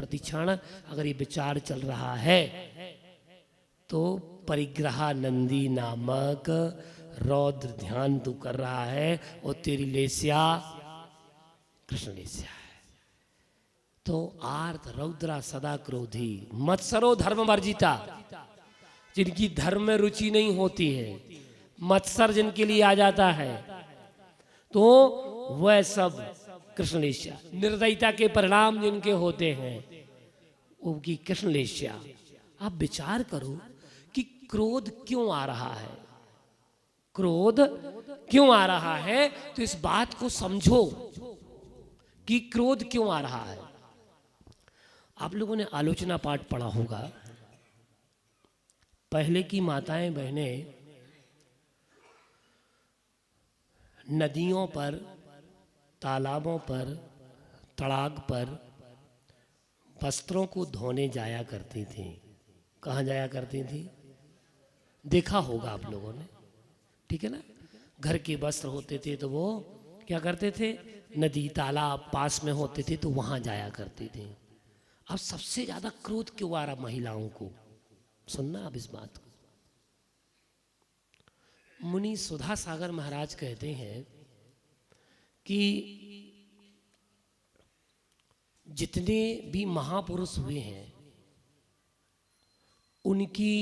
प्रतिक्षण अगर ये विचार चल रहा है तो परिग्रहा नंदी नामक रौद्र ध्यान तू कर रहा है और तेरी लेस्या कृष्ण लेस्या है। तो आर्त रौद्रा सदा क्रोधी मत्सरो धर्म वर्जिता, जिनकी धर्म में रुचि नहीं होती है, मत्सर जिनके लिए आ जाता है, तो वह सब कृष्णलेश्या, निर्दयता के परिणाम जिनके होते हैं उनकी कृष्णलेश्या। आप विचार करो कि क्रोध क्यों आ रहा है, क्रोध क्यों आ रहा है, तो इस बात को समझो कि क्रोध क्यों आ रहा है। आप लोगों ने आलोचना पाठ पढ़ा होगा। पहले की माताएं बहनें नदियों पर, तालाबों पर, तड़ाग पर वस्त्रों को धोने जाया करती थी। कहाँ जाया करती थी? देखा होगा आप लोगों ने, ठीक है ना। घर के वस्त्र होते थे तो वो क्या करते थे, नदी तालाब पास में होते थे तो वहाँ जाया करती थी। अब सबसे ज़्यादा क्रोध क्यों आ रहा महिलाओं को, सुनना अब इस बात को। मुनि सुधा सागर महाराज कहते हैं कि जितने भी महापुरुष हुए हैं उनकी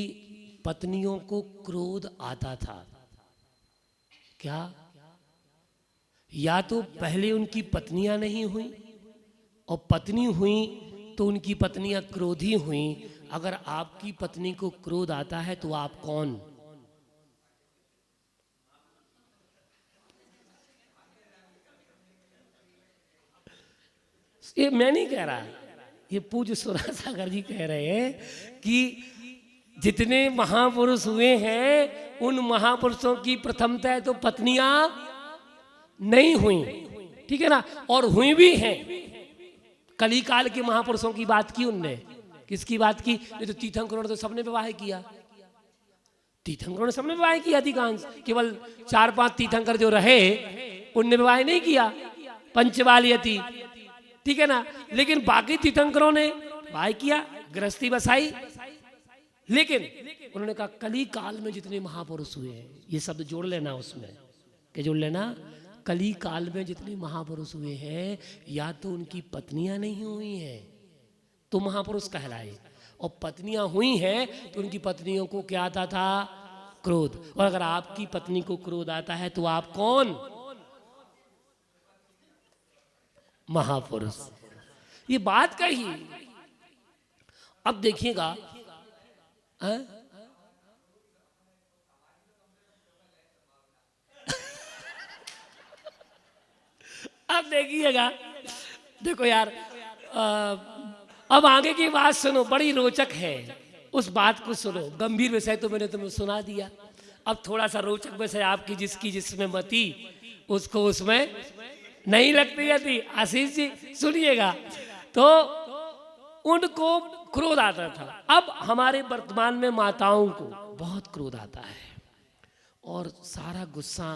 पत्नियों को क्रोध आता था। क्या? या तो पहले उनकी पत्नियां नहीं हुई और पत्नी हुई तो उनकी पत्नियां क्रोधी हुई। अगर आपकी पत्नी को क्रोध आता है तो आप कौन? ये मैं नहीं कह रहा, ये पूज्य सुधा सागर जी कह रहे हैं कि जितने महापुरुष हुए हैं उन महापुरुषों की प्रथमतः तो पत्नियां नहीं हुई, ठीक है ना, और हुई भी हैं। कली काल के महापुरुषों की बात की उनने, किसकी बात की? ये तो तीर्थंकरों ने तो सबने विवाह किया, तीर्थंकरों ने सबने विवाह किया। अधिकांश केवल 4-5 तीर्थंकर जो रहे उनने विवाह नहीं किया, पंचवालियती, ठीक है ना। लेकिन बाकी तीर्थंकरों ने विवाह किया, गृहस्थी बसाई। लेकिन उन्होंने कहा कली काल में जितने महापुरुष हुए हैं, ये शब्द जोड़ लेना उसमें, क्या जोड़ लेना? कली काल में जितने महापुरुष हुए हैं या तो उनकी पत्नियां नहीं हुई हैं तो महापुरुष कहलाए, और पत्नियां हुई हैं तो उनकी पत्नियों को क्या आता था? क्रोध। और अगर आपकी पत्नी को क्रोध आता है तो आप कौन? महापुरुष। ये बात कही। अब देखिएगा, अब देखिएगा, देखो यार, अब आगे की बात सुनो, बड़ी रोचक है। उस बात को सुनो। गंभीर विषय तो मैंने तुम्हें सुना दिया, अब थोड़ा सा रोचक विषय आपकी जिसकी जिसमें मती उसको उसमें नहीं लगती थी। आशीष जी सुनिएगा। तो उनको क्रोध आता था। अब हमारे वर्तमान में माताओं को बहुत क्रोध आता है और सारा गुस्सा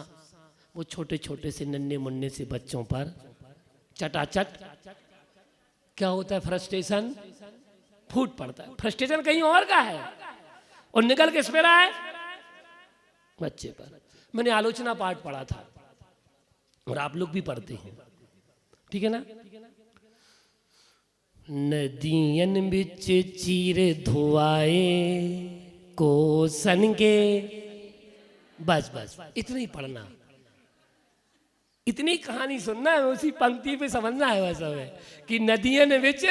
वो छोटे छोटे से नन्हे मुन्ने से बच्चों पर चटाचट क्या होता है, फ्रस्ट्रेशन फूट पड़ता है। फ्रस्ट्रेशन कहीं और का है और निकल किस पे रहा है? बच्चे पर। मैंने आलोचना पाठ पढ़ा था और आप लोग भी पढ़ते हैं, ठीक है ना। नदियन बिच चीर धुआए को सन के, बस बस इतना ही पढ़ना, इतनी कहानी सुनना है, उसी पंक्ति पे समझना है। वैसा है कि नदियन बिच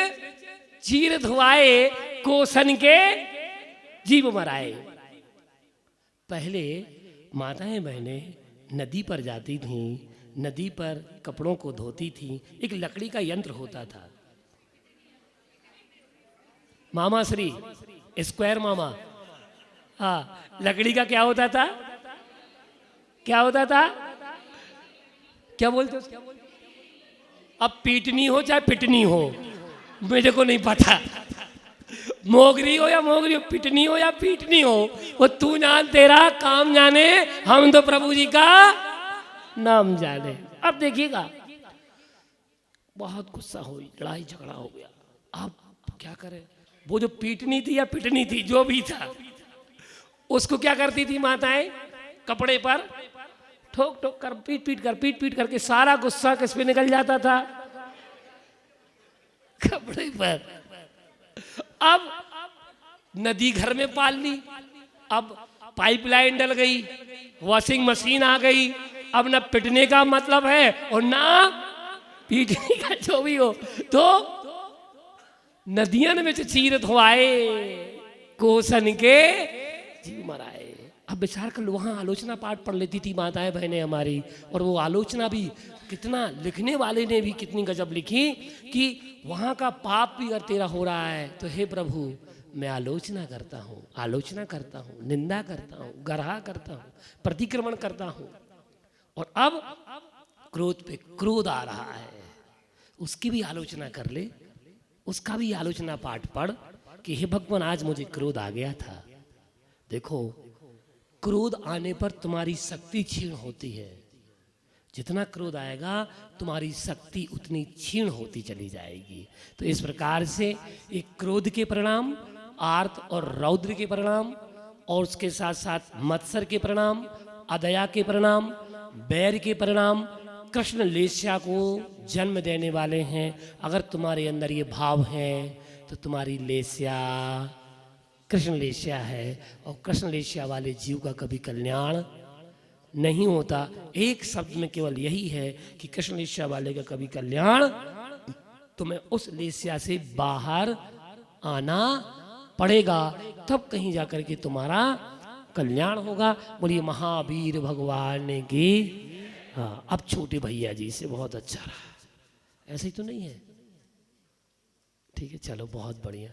चीर धुआए को सन के जीव मराए। पहले माताएं बहनें नदी पर जाती थीं, नदी पर कपड़ों को धोती थीं। एक लकड़ी का यंत्र होता था, मामा श्री स्क्वायर मामा, हाँ, लकड़ी का क्या होता था, क्या होता था, क्या बोलते उसको? अब पीटनी हो चाहे पिटनी हो, मेरे को नहीं पता, मोगरी हो या मोगरी हो, पिटनी हो या पीटनी हो, वो तू जान, तेरा काम जाने, हम तो प्रभु जी का नाम जाने। अब देखिएगा, बहुत गुस्सा हुई, लड़ाई झगड़ा हो गया। अब क्या करे, वो जो पीटनी थी या पिटनी थी जो भी था, उसको क्या करती थी माताएं, कपड़े पर ठोक ठोक कर पीट पीट करके सारा गुस्सा किस पे निकल जाता था, कपड़े पर। अब नदी घर में पाल ली, अब पाइपलाइन डल गई, वॉशिंग मशीन आ गई, अब ना पिटने का मतलब है और ना पीटने का, जो भी हो। तो नदियन में चीरत हो आए, कोसन के जीव मराए। अब विचार कर लो, वहाँ आलोचना पाठ पढ़ लेती थी माताएं बहनें हमारी, और वो आलोचना भी कितना, लिखने वाले ने भी कितनी गजब लिखी कि वहाँ का पाप भी अगर तेरा हो रहा है तो हे प्रभु मैं आलोचना करता हूँ, निंदा करता हूँ, गरहा करता हूँ, प्रतिक्रमण करता हूँ। और अब क्रोध पे क्रोध आ रहा है, उसकी भी आलोचना कर ले, उसका भी आलोचना पाठ पढ़ कि हे भगवान आज मुझे क्रोध आ गया था। देखो क्रोध आने पर तुम्हारी शक्ति क्षीण होती है, जितना क्रोध आएगा तुम्हारी शक्ति उतनी क्षीण होती चली जाएगी। तो इस प्रकार से एक क्रोध के परिणाम, आर्त और रौद्र के परिणाम, और उसके साथ साथ मत्सर के परिणाम, अदया के परिणाम, बैर के परिणाम कृष्ण लेस्या को जन्म देने वाले हैं। अगर तुम्हारे अंदर ये भाव है तो तुम्हारी लेस्या कृष्ण लेस्या है, और कृष्ण लेस्या वाले जीव का कभी कल्याण नहीं होता। एक शब्द में केवल यही है कि कृष्ण लेस्या वाले का कभी कल्याण, तुम्हें उस लेस्या से बाहर आना पड़ेगा, तब कहीं जाकर के तुम्हारा कल्याण होगा। बोलिए महावीर भगवान की। हाँ, अब छोटे भैया जी से बहुत अच्छा रहा, ऐसे ही तो नहीं है? ठीक है, चलो बहुत बढ़िया।